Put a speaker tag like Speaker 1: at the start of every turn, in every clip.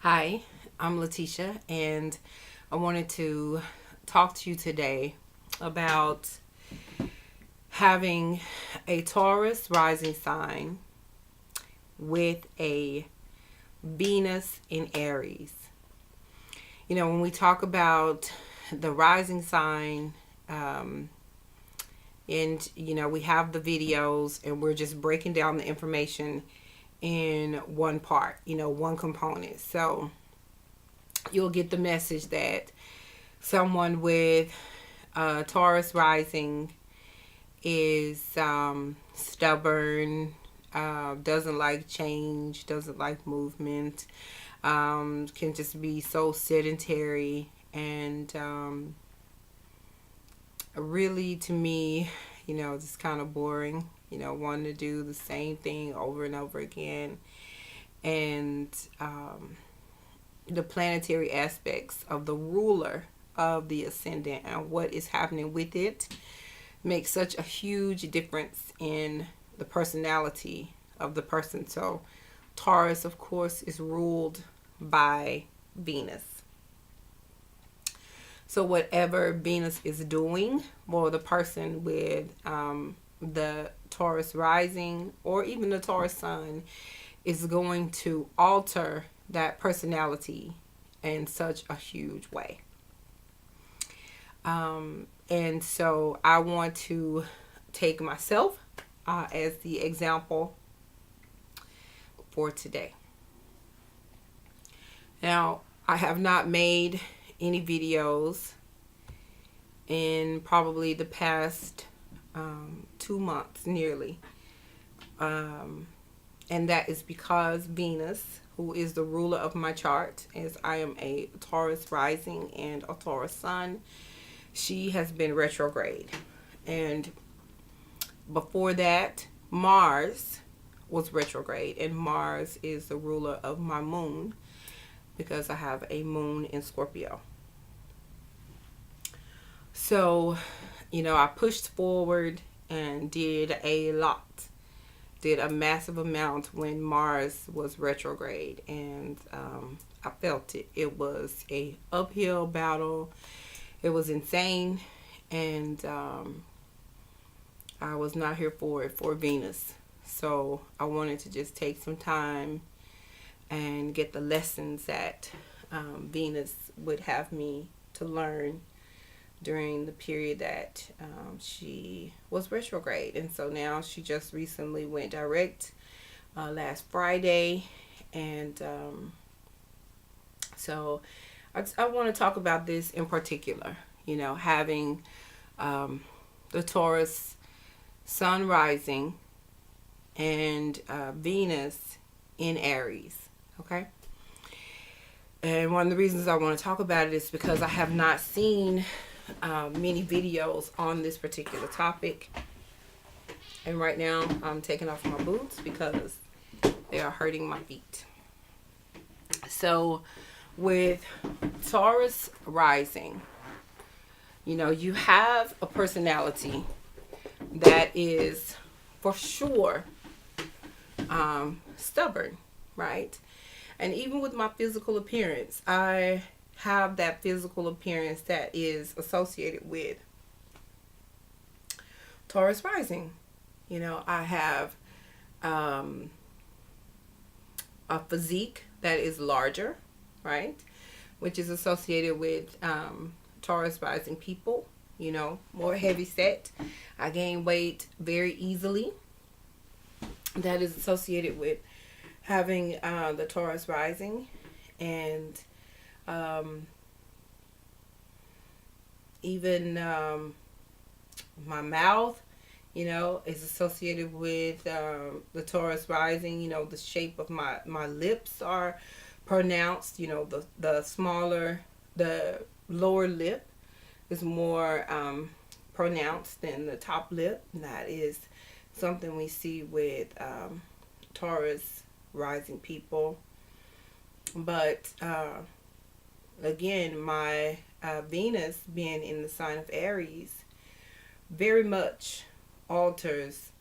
Speaker 1: Hi, I'm Lateesha, and I wanted to talk to you today about having a Taurus rising sign with a Venus in Aries. When we talk about the rising sign, we have the videos and we're just breaking down the information in one part, one component. So you'll get the message that someone with Taurus rising is stubborn, doesn't like change, doesn't like movement, can just be so sedentary, and really, to me, just kind of boring, wanting to do the same thing over and over again. And the planetary aspects of the ruler of the ascendant and what is happening with it makes such a huge difference in the personality of the person. So Taurus, of course, is ruled by Venus. So whatever Venus is doing, or the person with the Taurus rising or even the Taurus sun is going to alter that personality in such a huge way. And so I want to take myself as the example for today. Now, I have not made any videos in probably the past 2 months nearly. And that is because Venus, who is the ruler of my chart, as I am a Taurus rising and a Taurus sun, she has been retrograde. And before that, Mars was retrograde, and Mars is the ruler of my moon because I have a moon in Scorpio. So, I pushed forward and did a massive amount when Mars was retrograde, and I felt it. It was a uphill battle. It was insane, and I was not here for it for Venus. So I wanted to just take some time and get the lessons that Venus would have me to learn during the period that she was retrograde. And so now she just recently went direct last Friday. And so I want to talk about this in particular, having the Taurus sun rising and Venus in Aries. Okay. And one of the reasons I want to talk about it is because I have not seen many videos on this particular topic. And right now I'm taking off my boots because they are hurting my feet. So with Taurus rising, you have a personality that is for sure stubborn, right? And even with my physical appearance, I have that physical appearance that is associated with Taurus rising. I have a physique that is larger, right? Which is associated with Taurus rising people, more heavy set. I gain weight very easily. That is associated with having the Taurus rising. And even my mouth, is associated with the Taurus rising. The shape of my lips are pronounced. The smaller, the lower lip is more pronounced than the top lip. And that is something we see with Taurus rising people. But again, my Venus being in the sign of Aries very much alters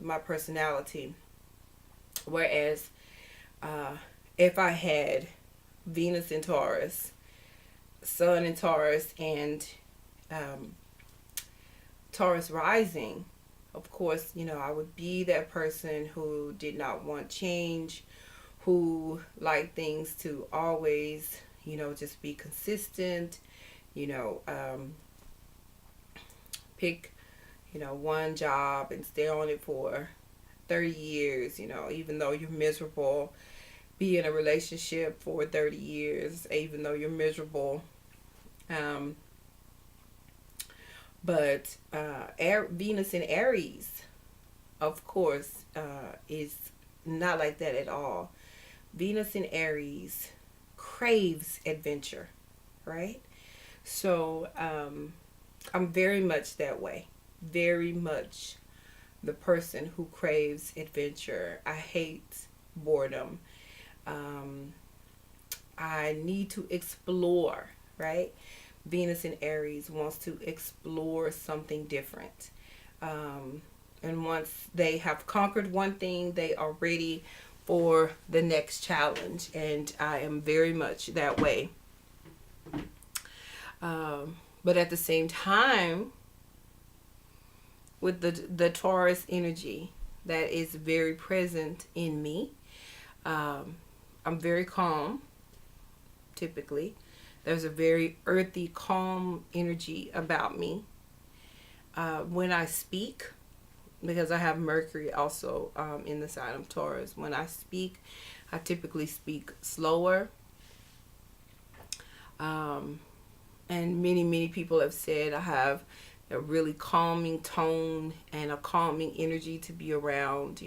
Speaker 1: my personality. Whereas if I had Venus in Taurus, Sun in Taurus, and um, Taurus Rising, of course, I would be that person who did not want change, who liked things to always, just be consistent, you know, um, pick, one job and stay on it for 30 years, even though you're miserable. Be in a relationship for 30 years, even though you're miserable. Um, but Venus in Aries, of course, is not like that at all. Venus in Aries craves adventure, right? So I'm very much that way. Very much the person who craves adventure. I hate boredom. Um, I need to explore, right? Venus in Aries wants to explore something different. Um, and once they have conquered one thing, they are ready for the next challenge. And I am very much that way. But at the same time, with the Taurus energy that is very present in me, I'm very calm, typically. There's a very earthy, calm energy about me. When I speak, because I have Mercury also in the sign of Taurus, when I speak, I typically speak slower. And many people have said I have a really calming tone and a calming energy to be around,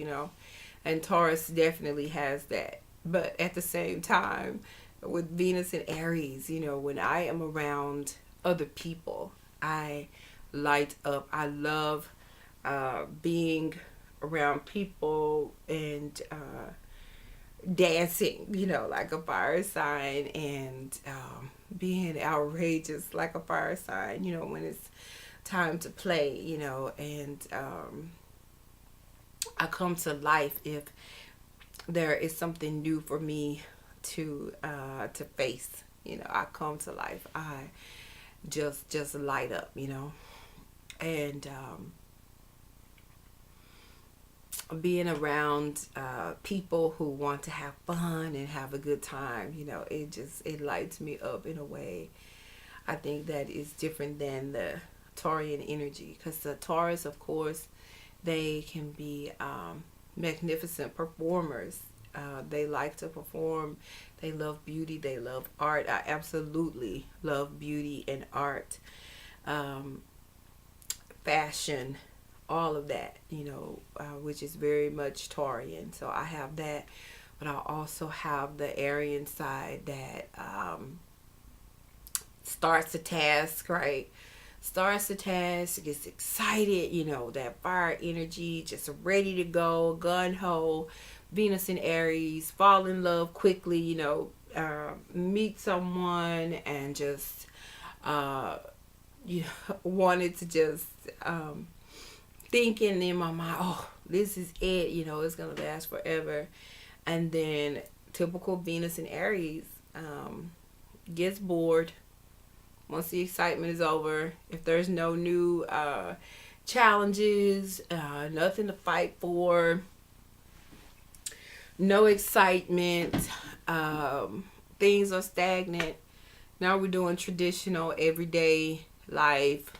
Speaker 1: And Taurus definitely has that. But at the same time, with Venus and Aries, when I am around other people, I light up. I love being around people and dancing, like a fire sign, and being outrageous like a fire sign, when it's time to play, and I come to life if there is something new for me to face. I come to life. I just light up, and being around people who want to have fun and have a good time, it lights me up in a way. I think that is different than the Taurian energy, because the Taurus, of course, they can be magnificent performers. They like to perform. They love beauty. They love art. I absolutely love beauty and art, fashion, all of that, which is very much Taurian. So I have that, but I also have the Aryan side that starts the task, right? Starts the task, gets excited, that fire energy, just ready to go, gun ho. Venus in Aries, fall in love quickly, meet someone and just, wanted to just, thinking in my mind, oh, this is it, it's going to last forever. And then typical Venus in Aries gets bored once the excitement is over. If there's no new challenges, nothing to fight for, no excitement, things are stagnant. Now we're doing traditional everyday life.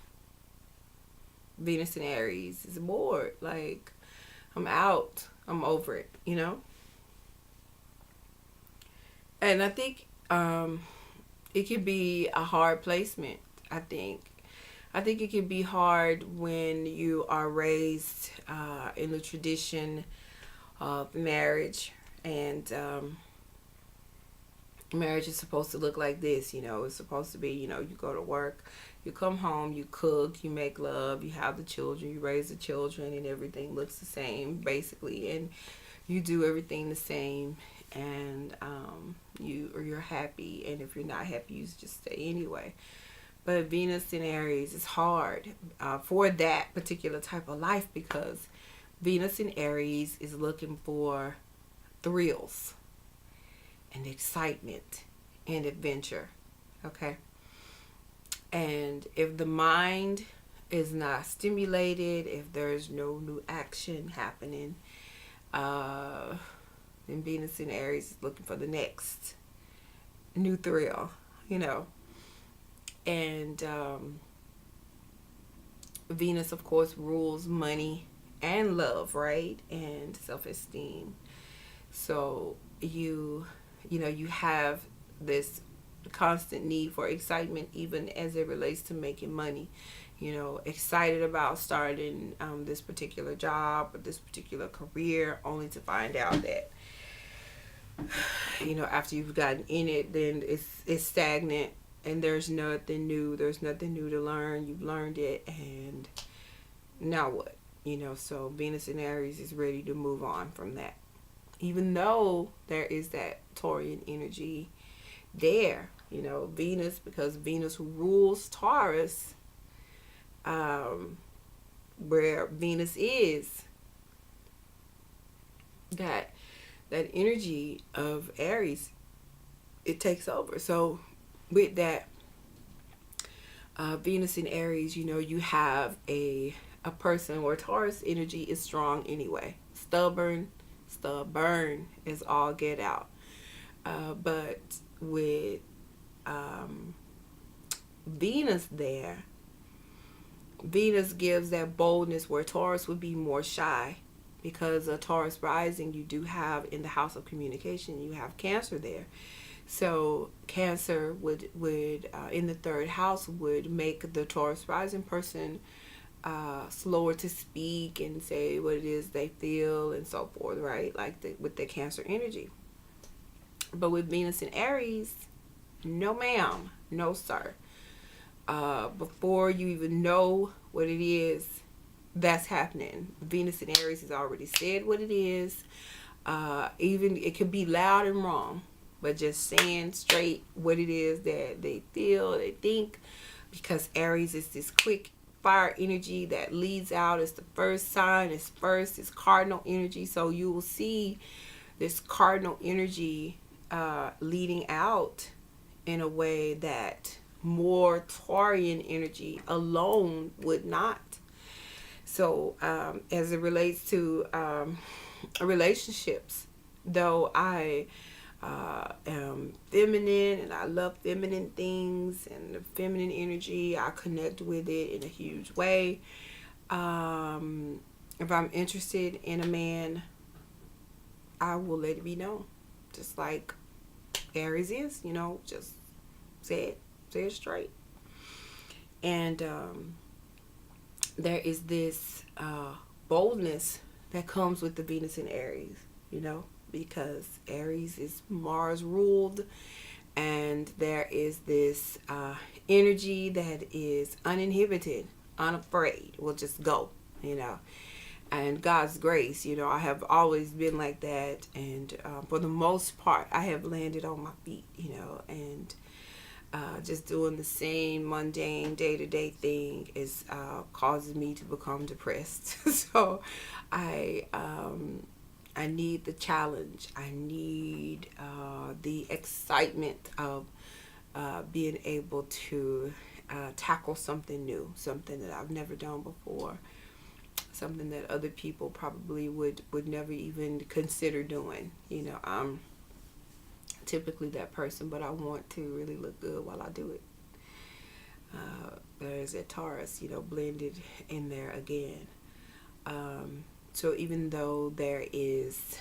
Speaker 1: Venus and Aries is bored. Like, I'm out. I'm over it, And I think it can be a hard placement. I think it can be hard when you are raised in the tradition of marriage, and marriage is supposed to look like this. It's supposed to be, you go to work, you come home, you cook, you make love, you have the children, you raise the children, and everything looks the same basically, and you do everything the same, and you're happy, and if you're not happy, you just stay anyway. But Venus in Aries is hard for that particular type of life, because Venus in Aries is looking for thrills and excitement and adventure. Okay. And if the mind is not stimulated, if there's no new action happening, then Venus in Aries is looking for the next new thrill, you know. And Venus, of course, rules money and love, right? And self-esteem. So you have this constant need for excitement, even as it relates to making money. Excited about starting this particular job or this particular career, only to find out that after you've gotten in it, then it's stagnant, and there's nothing new. There's nothing new to learn. You've learned it, and now what? So Venus in Aries is ready to move on from that, even though there is that Taurian energy there. Venus, because Venus rules Taurus, where Venus is, that energy of Aries, it takes over. So with that Venus in Aries, you have a person where Taurus energy is strong anyway. Stubborn is all get out. But with Venus there, Venus gives that boldness where Taurus would be more shy, because a Taurus rising, you do have in the house of communication, you have Cancer there. So Cancer would in the third house would make the Taurus rising person slower to speak and say what it is they feel and so forth, right? Like with the Cancer energy. But with Venus in Aries, no ma'am, no sir. Before you even know what it is that's happening, Venus in Aries has already said what it is. Even it could be loud and wrong, but just saying straight what it is that they feel, they think, because Aries is this quick fire energy that leads out. It's the first sign. It's cardinal energy. So you will see this cardinal energy leading out in a way that more Taurian energy alone would not. So as it relates to relationships, though I am feminine and I love feminine things and the feminine energy, I connect with it in a huge way. If I'm interested in a man, I will let it be known, just like Aries is, just say it straight. And there is this boldness that comes with the Venus in Aries, because Aries is Mars ruled, and there is this energy that is uninhibited, unafraid, will just go, and God's grace, I have always been like that, and for the most part I have landed on my feet, and just doing the same mundane day-to-day thing is causing me to become depressed. So I need the challenge. I need the excitement of being able to tackle something new, something that I've never done before, something that other people probably would never even consider doing. I'm typically that person, but I want to really look good while I do it. There's that Taurus, blended in there again. So even though there is,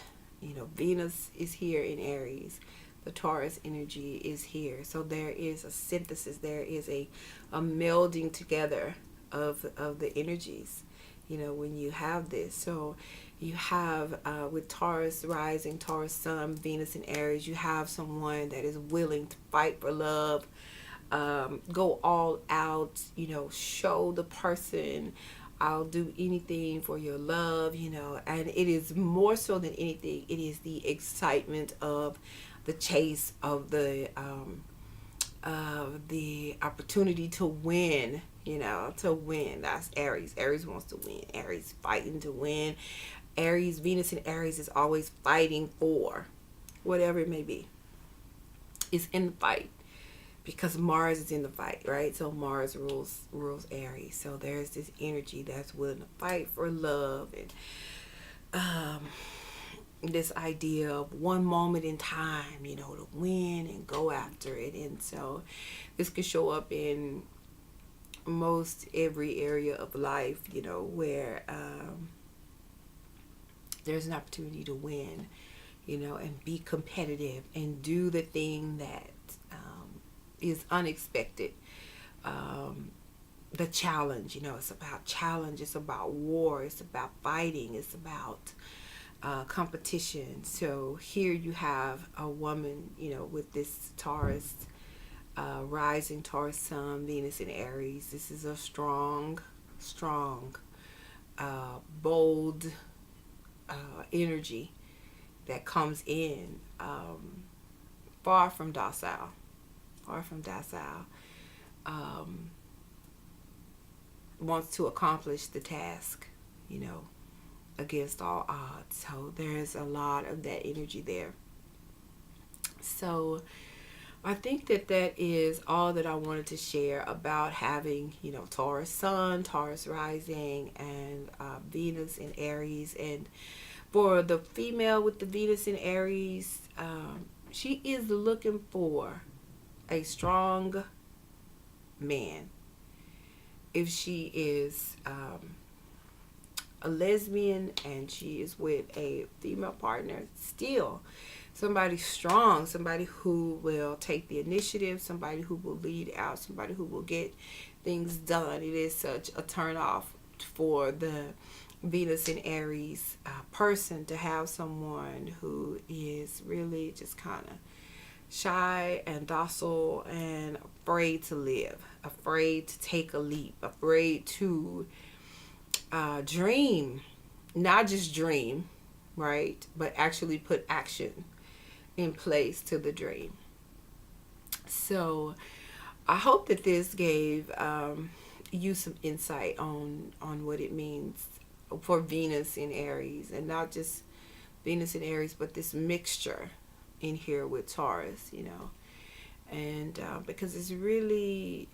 Speaker 1: Venus is here in Aries, the Taurus energy is here. So there is a synthesis, there is a melding together of the energies, when you have this. So you have with Taurus rising, Taurus sun, Venus in Aries, you have someone that is willing to fight for love, go all out, show the person, I'll do anything for your love, and it is more so than anything, it is the excitement of the chase, of the opportunity to win, to win. That's Aries. Aries wants to win. Aries fighting to win. Aries, Venus in Aries is always fighting for whatever it may be. is in the fight because Mars is in the fight, right? So Mars rules Aries. So there's this energy that's willing to fight for love, and this idea of one moment in time, to win and go after it. And so this could show up in most every area of life, where there's an opportunity to win, and be competitive and do the thing that is unexpected. The challenge, it's about challenge, it's about war, it's about fighting, it's about competition. So here you have a woman, with this Taurus rising, Taurus sun, Venus in Aries. This is a strong, bold energy that comes in, far from docile, wants to accomplish the task, against all odds. So there's a lot of that energy there. So I think that is all that I wanted to share about having, Taurus sun, Taurus rising, and Venus in Aries. And for the female with the Venus in Aries, she is looking for a strong man. If she is a lesbian and she is with a female partner, still somebody strong, somebody who will take the initiative, somebody who will lead out, somebody who will get things done. It is such a turn off for the Venus in Aries person to have someone who is really just kind of shy and docile and afraid to live, afraid to take a leap, afraid to dream, not just dream, right, but actually put action in place to the dream. So I hope that this gave you some insight on what it means for Venus in Aries, and not just Venus in Aries, but this mixture in here with Taurus, and because it's really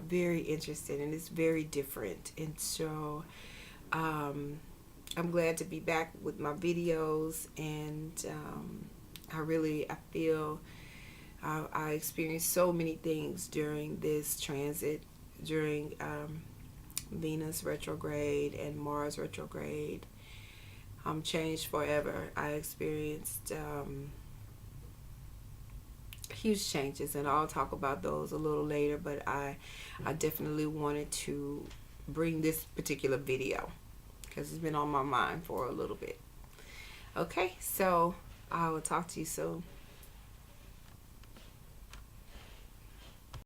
Speaker 1: very interesting, and it's very different. And so I'm glad to be back with my videos, and I feel I experienced so many things during this transit, during Venus retrograde and Mars retrograde. Changed forever. I experienced huge changes, and I'll talk about those a little later, but I definitely wanted to bring this particular video because it's been on my mind for a little bit. Okay, so I will talk to you soon.